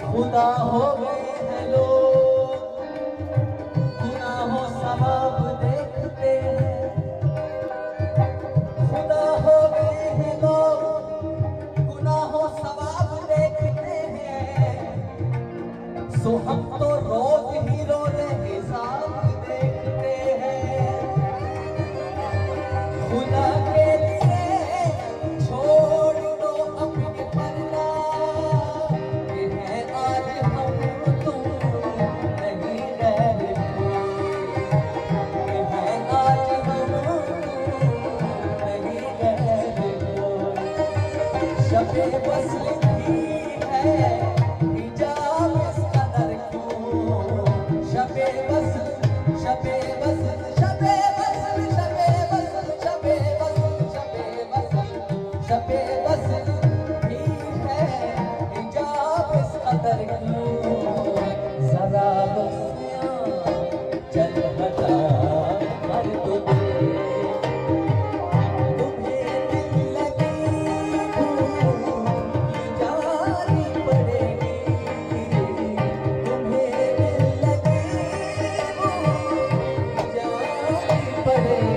खुदा हो गए हैं लोग, गुनाहों सवाब देखते हैं। खुदा हो गए हैं लोग, गुनाहों सवाब देखते हैं। सो हम तो रोज ही रोज हिसाब देखते हैं। खुदा के लिए छोड़ दो अपने पर्दा, शबे वस्ल भी है हिजाब इस कदर क्यों। शबे वस्ल शबे वस्ल शबे वस्ल शबे वस्ल शबे वस्ल शबे वस्ल शबे वस्ल भी है हिजाब इस कदर क्यों। जरा चल हटा हर तुझे पड़े।